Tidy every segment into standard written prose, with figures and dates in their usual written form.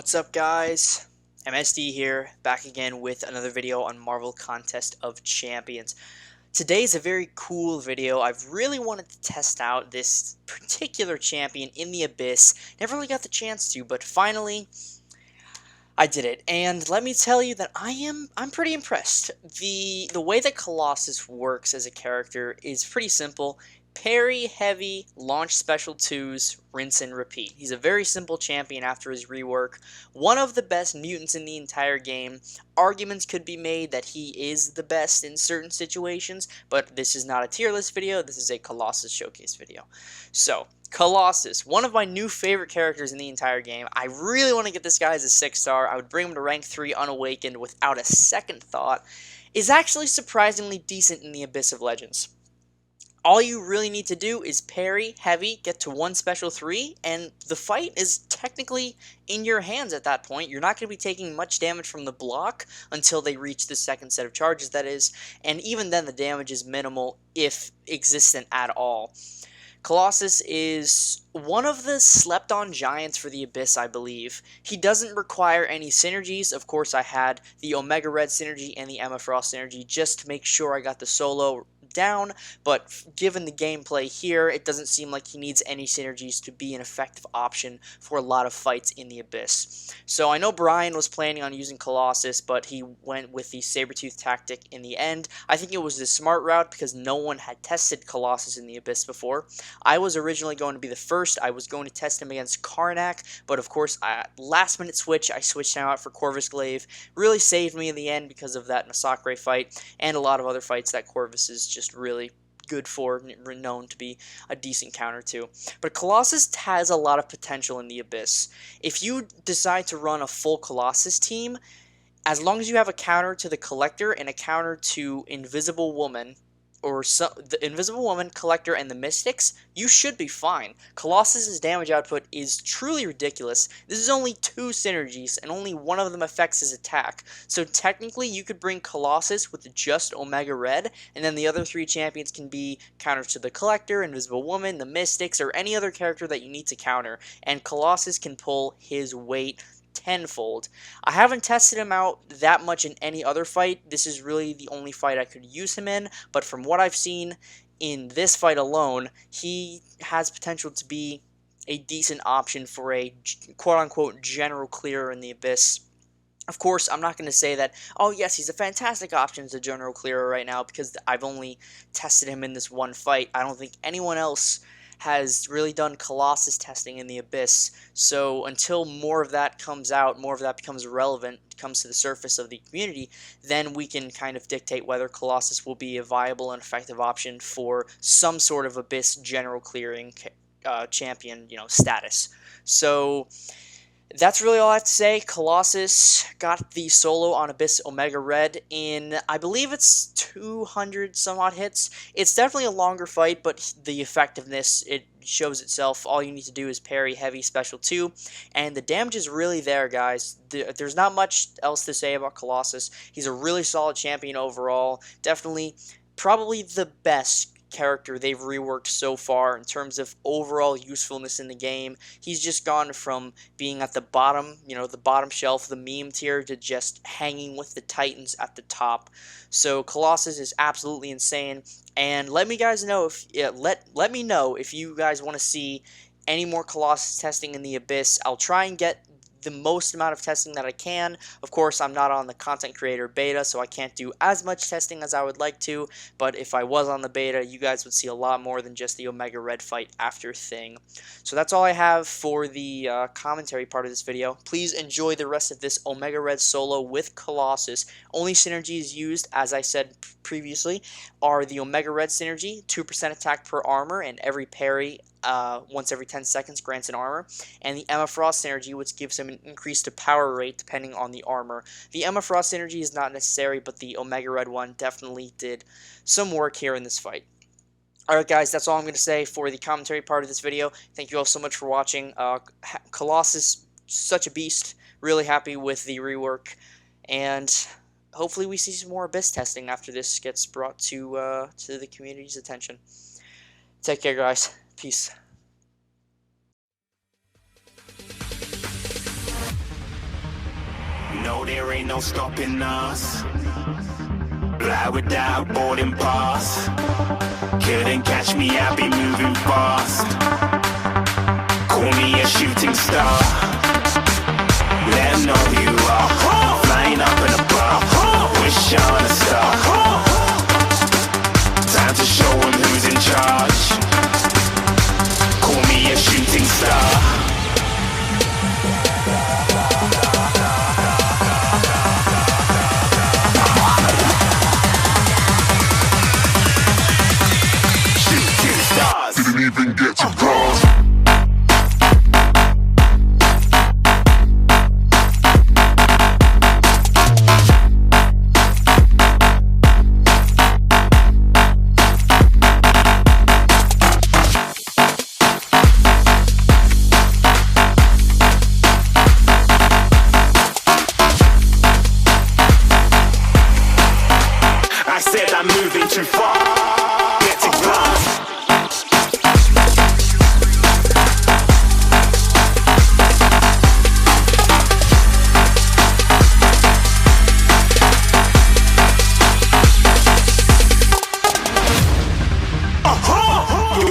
What's up, guys? MSD here, back again with another video on Marvel Contest of Champions. Today is a very cool video. I've really wanted to test out this particular champion in the Abyss. Never really got the chance to, but finally I did it. And let me tell you that I'm pretty impressed. The way that Colossus works as a character is pretty simple. Parry, heavy, launch special 2s, rinse and repeat. He's a very simple champion after his rework. One of the best mutants in the entire game. Arguments could be made that he is the best in certain situations, but this is not a tier list video, this is a Colossus showcase video. So, Colossus, one of my new favorite characters in the entire game. I really want to get this guy as a 6-star. I would bring him to rank 3 unawakened without a second thought. Is actually surprisingly decent in the Abyss of Legends. All you really need to do is parry, heavy, get to 1 special 3, and the fight is technically in your hands at that point. You're not going to be taking much damage from the block until they reach the second set of charges, that is, and even then the damage is minimal, if existent at all. Colossus is one of the slept-on giants for the Abyss, I believe. He doesn't require any synergies. Of course, I had the Omega Red synergy and the Emma Frost synergy just to make sure I got the solo down, but given the gameplay here, it doesn't seem like he needs any synergies to be an effective option for a lot of fights in the Abyss. So I know Brian was planning on using Colossus, but he went with the Sabretooth tactic in the end. I think it was the smart route because no one had tested Colossus in the Abyss before. I was originally going to be the first. I was going to test him against Karnak, but of course, last minute switch, I switched him out for Corvus Glaive. Really saved me in the end because of that Massacre fight and a lot of other fights that Corvus is just really good for, known to be a decent counter to. But Colossus has a lot of potential in the Abyss. If you decide to run a full Colossus team, as long as you have a counter to the Collector and a counter to Invisible Woman, or the Invisible Woman, Collector, and the Mystics, you should be fine. Colossus's damage output is truly ridiculous. This is only 2 synergies, and only one of them affects his attack. So technically, you could bring Colossus with just Omega Red, and then the other 3 champions can be counters to the Collector, Invisible Woman, the Mystics, or any other character that you need to counter, and Colossus can pull his weight tenfold. I haven't tested him out that much in any other fight. This is really the only fight I could use him in, but from what I've seen in this fight alone, he has potential to be a decent option for a quote-unquote general clearer in the Abyss. Of course, I'm not going to say that, oh yes, he's a fantastic option as a general clearer right now, because I've only tested him in this one fight. I don't think anyone else has really done Colossus testing in the Abyss, so until more of that comes out, more of that becomes relevant, comes to the surface of the community, then we can kind of dictate whether Colossus will be a viable and effective option for some sort of Abyss general clearing champion, status. So that's really all I have to say. Colossus got the solo on Abyss Omega Red in, I believe it's 200 some odd hits. It's definitely a longer fight, but the effectiveness, it shows itself. All you need to do is parry, heavy, special 2, and the damage is really there, guys. There's not much else to say about Colossus. He's a really solid champion overall. Definitely, probably the best character they've reworked so far in terms of overall usefulness in the game. He's just gone from being at the bottom, the bottom shelf, the meme tier, to just hanging with the Titans at the top. So Colossus is absolutely insane, and let me know if you guys want to see any more Colossus testing in the Abyss. I'll try and get the most amount of testing that I can. Of course, I'm not on the content creator beta, so I can't do as much testing as I would like to, but if I was on the beta, you guys would see a lot more than just the Omega Red fight after thing. So that's all I have for the commentary part of this video. Please enjoy the rest of this Omega Red solo with Colossus. Only synergies used, as I said previously, are the Omega Red synergy, 2% attack per armor, and every parry once every 10 seconds grants an armor, and the Emma Frost synergy, which gives him an increase to power rate depending on the armor. The Emma Frost synergy is not necessary, but the Omega Red one definitely did some work here in this fight. Alright guys, that's all I'm going to say for the commentary part of this video. Thank you all so much for watching. Colossus, such a beast. Really happy with the rework, and hopefully we see some more Abyss testing after this gets brought to the community's attention. Take care, guys. Peace. No, there ain't no stopping us. Fly without boarding pass. Couldn't catch me, I be moving fast. Call me a shooting star. Let 'em know who you are. Flying up in a bar. Wish on a star. Time to show 'em who's in charge. Call me a shooting star. Didn't even get to cross. I said I'm moving too far. Get to glass.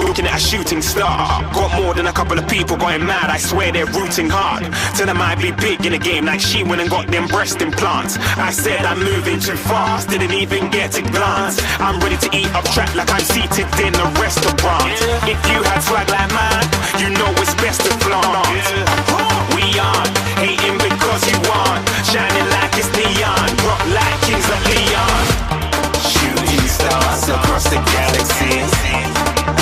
Looking at a shooting star. Got more than a couple of people going mad. I swear they're rooting hard. Tell them I be big in the game like she went and got them breast implants. I said I'm moving too fast. Didn't even get to glance. I'm ready to eat up track like I'm seated in a restaurant. If you had swag like mine, you know it's best to flaunt. We aren't hating because you aren't. Shining like it's neon. Rock like kings of Leon. Shooting stars across the galaxy.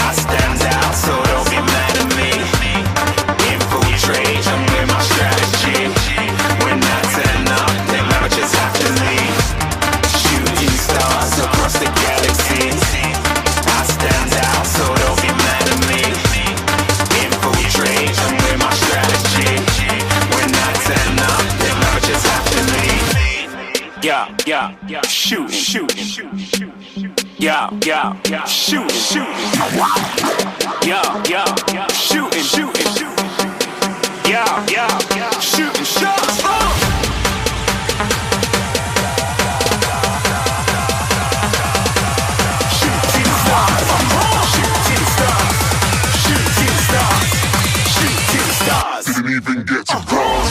I stand out, so don't be mad at me. Infiltrate, I'm with my strategy. When I turn up, then I just have to leave. Shooting stars across the galaxy. I stand out, so don't be mad at me. Infiltrate, I'm with my strategy. When I turn up, then I just have to leave. Yeah, shooting. Yeah, shooting. Yeah, shooting. Yeah, shooting shots. Shooting stars. Didn't even get to cross.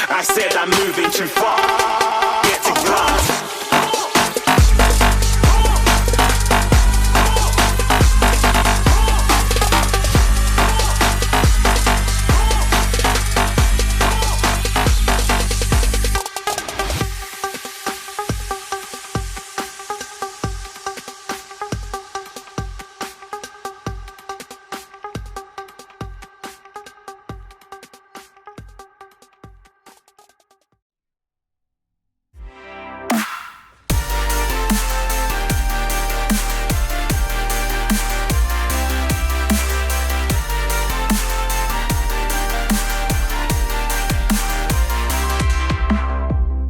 I said I'm moving too far.